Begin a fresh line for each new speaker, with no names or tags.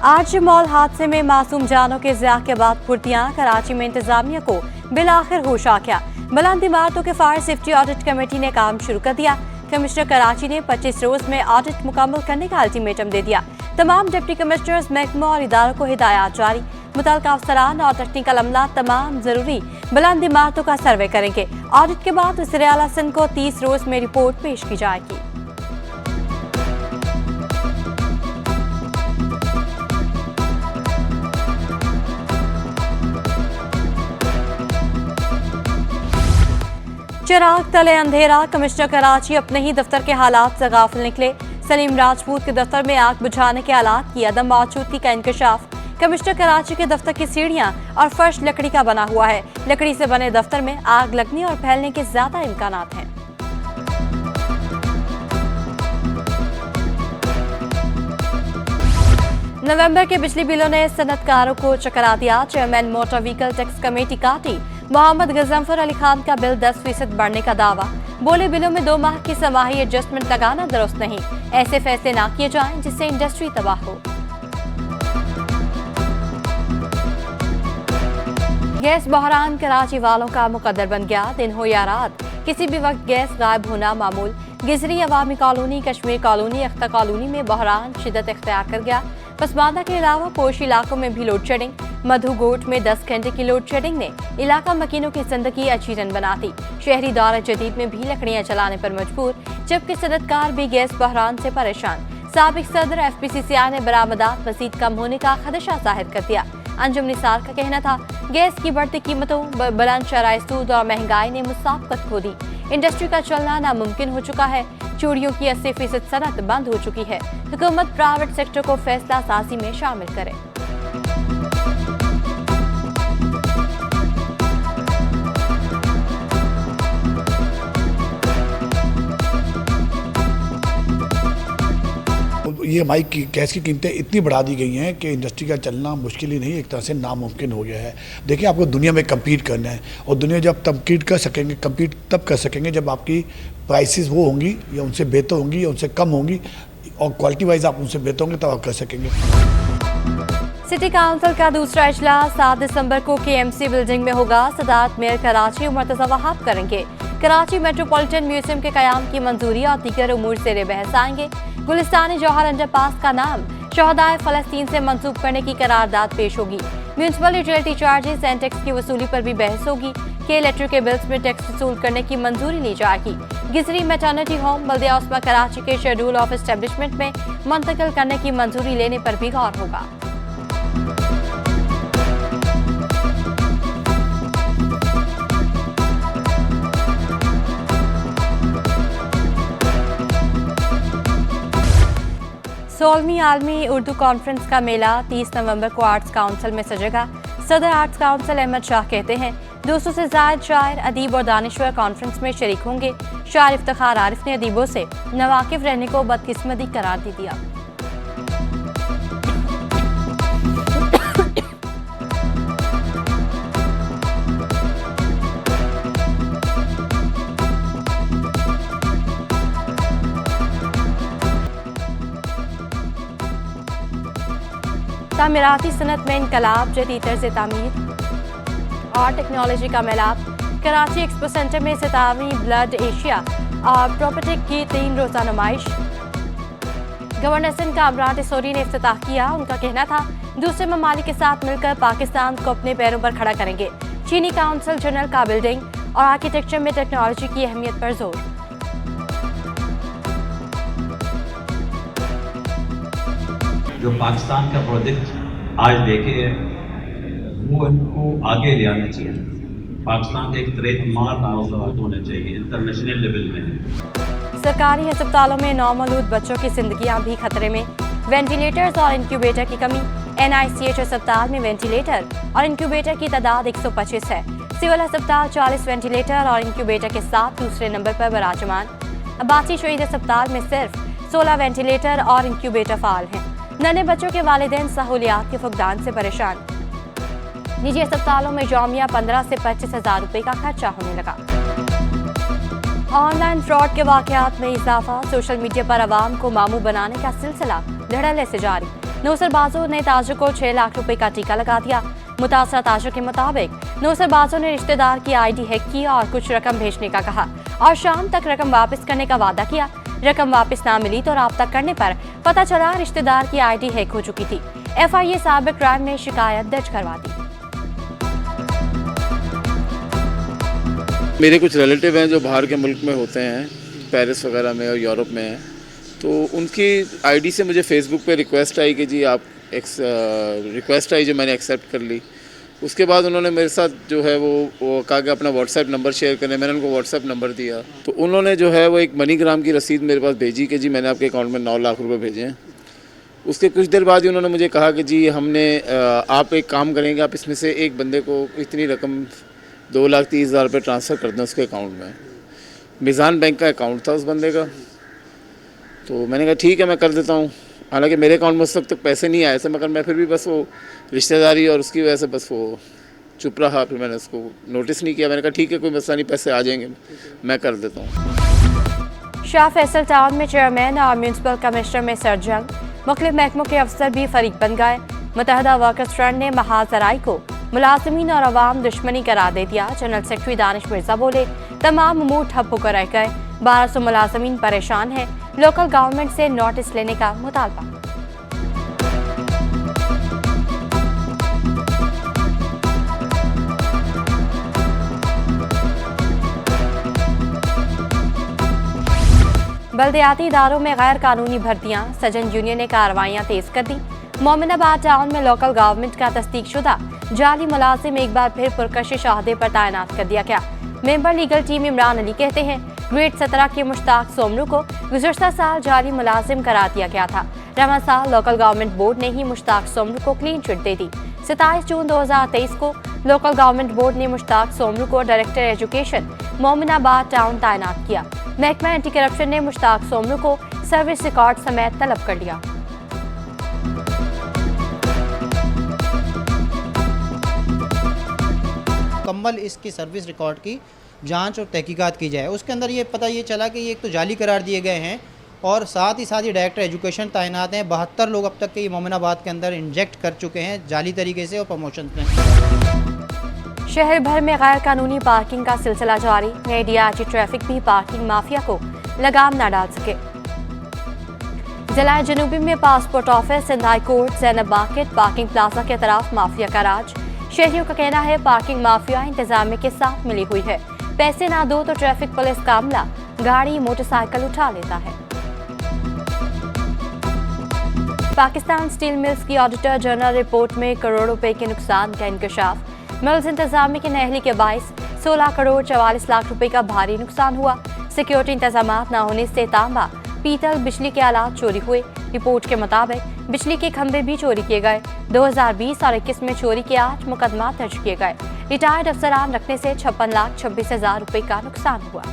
आज मॉल हादसे में मासूम जानों के ज़िया के बाद फुर्तियां, कराची में इंतजामिया को बिलाखिर होश आ गया। बुलंद इमारतों के फायर सेफ्टी ऑडिट कमेटी ने काम शुरू कर दिया। कमिश्नर कराची ने 25 रोज में ऑडिट मुकम्मल करने का अल्टीमेटम दे दिया। तमाम डिप्टी कमिश्नर्स, महकमों और इदारों को हिदायत जारी। मुतल्लिका अफसरान और टेक्निकल अमला तमाम जरूरी बुलंद इमारतों का सर्वे करेंगे। ऑडिट के बाद वज़ीर आला सिंध को 30 रोज में रिपोर्ट पेश की जाएगी। चिराग तले अंधेरा, कमिश्नर कराची अपने ही दफ्तर के हालात से गाफिल निकले। सलीम राजपूत के दफ्तर में आग बुझाने के हालात की अदम मौजूदगी का इंकशाफ। कमिश्नर कराची के दफ्तर की सीढ़ियां और फर्श लकड़ी का बना हुआ है। लकड़ी से बने दफ्तर में आग लगने और फैलने के ज्यादा इम्कानात हैं। नवंबर के बिजली बिलों ने सनतकारों को चकरा दिया। Chairman motor vehicle tax committee काटी। मोहम्मद गजनफर अली खान का बिल 10% बढ़ने का दावा। बोले बिलों में 2 माह की समाही एडजस्टमेंट लगाना दुरुस्त नहीं। ऐसे फैसले ना किए जाएं जिससे इंडस्ट्री तबाह हो। गैस बहरान कराची वालों का मुकद्दर बन गया। दिन हो या रात, किसी भी वक्त गैस गायब होना मामूल। गिजरी, अवामी colony, Kashmir colony, Akhtar colony में बहरान शिद्दत इख्तियार कर गया। पसमानदा के अलावा पोश इलाकों में भी लोड शेडिंग। मधुगोट में 10 घंटे की लोड शेडिंग ने इलाका मकीनों की जिंदगी अचीरन बना दी। शहरी दौरा जदीद में भी लकड़ियां चलाने पर मजबूर, जबकि सनतकार भी गैस बहरान से परेशान। साबिक सदर FPCCI ने बरामदात मजीद कम होने का खदशा जाहिर कर दिया। अंजुम निसार का कहना था, गैस की बढ़ती कीमतों, बुलंद शराय सूद और महंगाई ने मुसाबकत खो दी। इंडस्ट्री का चलना नामुमकिन हो चुका है। चूड़ियों की 80% सनत बंद हो चुकी है। हुकूमत प्राइवेट सेक्टर को फैसला साजी में शामिल करे।
ये माइक की गैस की कीमतें इतनी बढ़ा दी गई हैं कि इंडस्ट्री का चलना मुश्किल ही नहीं, एक तरह से नामुमकिन हो गया है। देखिए, आपको दुनिया में कम्पीट करना है और दुनिया जब कम्पीट कर सकेंगे, कम्पीट तब कर सकेंगे जब आपकी प्राइसेस वो होंगी या उनसे बेहतर होंगी या उनसे कम होंगी और क्वालिटी वाइज आप उनसे बेहतर होंगे, तब आप कर सकेंगे।
सिटी काउंसिल का दूसरा इजलास 7 दिसंबर को KMC बिल्डिंग में होगा। सदारत मेयर कराची मुर्तज़ा वहाब करेंगे। कराची मेट्रोपॉलिटन म्यूजियम के कयाम की मंजूरी और दीगर उमूर ज़ेरे बहस आएंगे। गुलिस्तानी जौहर अंडरपास का नाम शहदाए फ़लस्तीन से मंसूब करने की करारदाद पेश होगी। Municipal utility charges and tax की वसूली पर भी बहस होगी। के इलेक्ट्रिक के बिल्स में टैक्स वसूल करने की मंजूरी ली जाएगी। गिजरी मैटरनिटी होम बल्दिया उस्मा कराची के शेड्यूल ऑफ एस्टेब्लिशमेंट में मुंतकिल करने की मंजूरी लेने पर भी गौर होगा। सोलहवीं आलमी उर्दू कॉन्फ्रेंस का मेला 30 नवंबर को आर्ट्स काउंसिल में सजेगा। सदर आर्ट्स काउंसिल अहमद शाह कहते हैं, 200 से ज़ायद शायर, अदीब और दानिश्वर कॉन्फ्रेंस में शरीक होंगे। शायर इफ्तिखार आरिफ ने अदीबों से नावाकिफ रहने को बदकिस्मती करार दे दिया। तामीराती सनत में इनकलाब, जदीद तर्ज़ तामीर और टेक्नोलॉजी का मेलाप। कराची एक्सपो सेंटर में 7वीं ब्लड एशिया और प्रोपेटिक की 3 रोज़ा नुमाइश। गवर्नर सिंध कामरान टिसोरी ने इफ्तिताह किया। उनका कहना था, दूसरे ममालिक के साथ मिलकर पाकिस्तान को अपने पैरों पर खड़ा करेंगे। चीनी काउंसिल जनरल का बिल्डिंग और आर्किटेक्चर में टेक्नोलॉजी की अहमियत पर जोर।
जो पाकिस्तान का प्रोजेक्ट आज देखे वो इनको आगे ले आना चाहिए। पाकिस्तान एक ट्रेडमार्क मौजूद होना चाहिए, इंटरनेशनल लेवल में।
सरकारी अस्पतालों में नौमौलूद बच्चों की जिंदगियां भी खतरे में। वेंटिलेटर्स और इंक्यूबेटर की कमी। NICH अस्पताल में वेंटिलेटर और इंक्यूबेटर की तादाद 125 है। सिविल अस्पताल 40 वेंटिलेटर और इंक्यूबेटर के साथ दूसरे नंबर पर बराजमान। अब्बासी शहीद अस्पताल में सिर्फ 16 वेंटिलेटर और इंक्यूबेटर फाल हैं। नन्हे बच्चों के वालिदैन सहूलियात के फुकदान से परेशान। निजी अस्पतालों में यौमिया 15 से 25 हज़ार रुपए का खर्चा होने लगा। ऑनलाइन फ्रॉड के वाकयात में इजाफा। सोशल मीडिया पर आवाम को मामू बनाने का सिलसिला धड़ल्ले से जारी। नौसरबाजों ने ताजर को 6 लाख रुपए का टीका लगा दिया। मुतासरा ताजर के मुताबिक नौसरबाजों ने रिश्तेदार की आईडी हैक की और कुछ रकम भेजने का कहा और शाम तक रकम वापस करने का वादा किया। रकम वापस ना मिली तो राब्ता करने पर पता चला रिश्तेदार की आईडी हैक हो चुकी थी। FIA साइबर क्राइम ने शिकायत दर्ज करवा दी।
मेरे कुछ रिलेटिव हैं जो बाहर के मुल्क में होते हैं, पेरिस वगैरह में और यूरोप में हैं, तो उनकी आईडी से मुझे फ़ेसबुक पे रिक्वेस्ट आई कि जी आप रिक्वेस्ट आई जो मैंने एक्सेप्ट कर ली। उसके बाद उन्होंने मेरे साथ जो है वो कहा कि अपना व्हाट्सएप नंबर शेयर करें। मैंने उनको व्हाट्सएप नंबर दिया तो उन्होंने जो है वो एक मनीग्राम की रसीद मेरे पास भेजी कि जी मैंने आपके अकाउंट में 9 लाख रुपए भेजे हैं। उसके कुछ देर बाद ही उन्होंने मुझे कहा कि जी हमने आप एक काम करेंगे, आप इसमें से एक बंदे को इतनी रकम 2,30,000 रुपये ट्रांसफ़र कर दें उसके अकाउंट में। मिज़ान बैंक का अकाउंट था उस बंदे का। तो मैंने कहा ठीक है मैं कर देता हूँ। हालांकि मेरे अकाउंट में उस वक्त तक पैसे नहीं आए थे, मगर मैं फिर भी बस वो रिश्तेदारी और उसकी वजह से बस वो चुप रहा। फिर मैंने उसको नोटिस नहीं किया। मैंने कहा ठीक है कोई मसला नहीं, पैसे आ जाएंगे, मैं कर देता हूँ।
शाह फैसल टाउन में चेयरमैन और म्यूनसिपल कमिश्नर में सरजंग, मुख्तलिफ महकमों के अफसर भी फरीक बन गए। मुत्तहदा वर्कर्स फ्रंट ने महाजराई को मुलाजिमीन और अवाम दुश्मनी करार दे दिया। जनरल सेक्रेटरी दानिश मिर्जा बोले तमाम अमूर ठप्प होकर रह गए, 1200 मुलाजिमीन परेशान हैं। लोकल गवर्नमेंट से नोटिस लेने का मुतालबा। बल्दियाती इदारों में गैर कानूनी भर्तियां, सजन यूनियन ने कार्रवाइयां तेज कर दी। मोमिनाबाद टाउन में लोकल गवर्नमेंट का तस्दीकशुदा जाली मुलाजिम एक बार फिर पुरकशिश अहदे पर तैनात कर दिया गया। Member legal team Imran Ali कहते हैं ग्रेड 17 के मुश्ताक सोमरू को गुज़श्ता साल जाली मुलाजिम करार दिया गया था। रवा साल लोकल गवर्नमेंट बोर्ड ने ही मुश्ताक सोमरू को क्लीन चिट दे दी। 27 जून 2023 को लोकल गवर्नमेंट बोर्ड ने मुश्ताक सोमरू को डायरेक्टर एजुकेशन मोमिनाबाद टाउन तैनात किया। महकमा एंटी करप्शन ने मुश्ताक सोमरू को सर्विस रिकॉर्ड समेत तलब कर लिया।
मुकम्मल इसकी सर्विस रिकॉर्ड की जांच और तहकीकात की जाए। उसके अंदर ये पता ये चला कि ये एक तो जाली करार दिए गए हैं और साथ ही डायरेक्टर एजुकेशन तैनात हैं। 72 लोग अब तक के ये मोमिनाबाद के अंदर इंजेक्ट कर चुके हैं जाली तरीके से और प्रमोशन में।
शहर भर में गैर कानूनी पार्किंग का सिलसिला जारी। नए DIG ट्रैफिक भी पार्किंग माफिया को लगाम न डाल सके। जिला जनूबी में passport office, Sindh high court, Zainab market, parking plaza के तरफ माफिया का राज। शहरियों का कहना है पार्किंग माफिया इंतजामिया के साथ मिली हुई है। पैसे ना दो तो ट्रैफिक पुलिस का अमला गाड़ी मोटरसाइकिल उठा लेता है। पाकिस्तान स्टील मिल्स की ऑडिटर जनरल रिपोर्ट में करोड़ों रुपए के नुकसान का इंकशाफ। मिल्स इंतजामिया की नाअहली के बाइस 16 करोड़ 44 लाख रुपए का भारी नुकसान हुआ। सिक्योरिटी इंतजाम न होने से तांबा, पीतल, बिजली के आलात चोरी हुए। रिपोर्ट के मुताबिक बिजली के खंभे भी चोरी किए गए। 2020 और 21 में चोरी के 8 मुकदमा दर्ज किए गए। रिटायर्ड अफसरान रखने से 56,26,000 रुपए का नुकसान हुआ।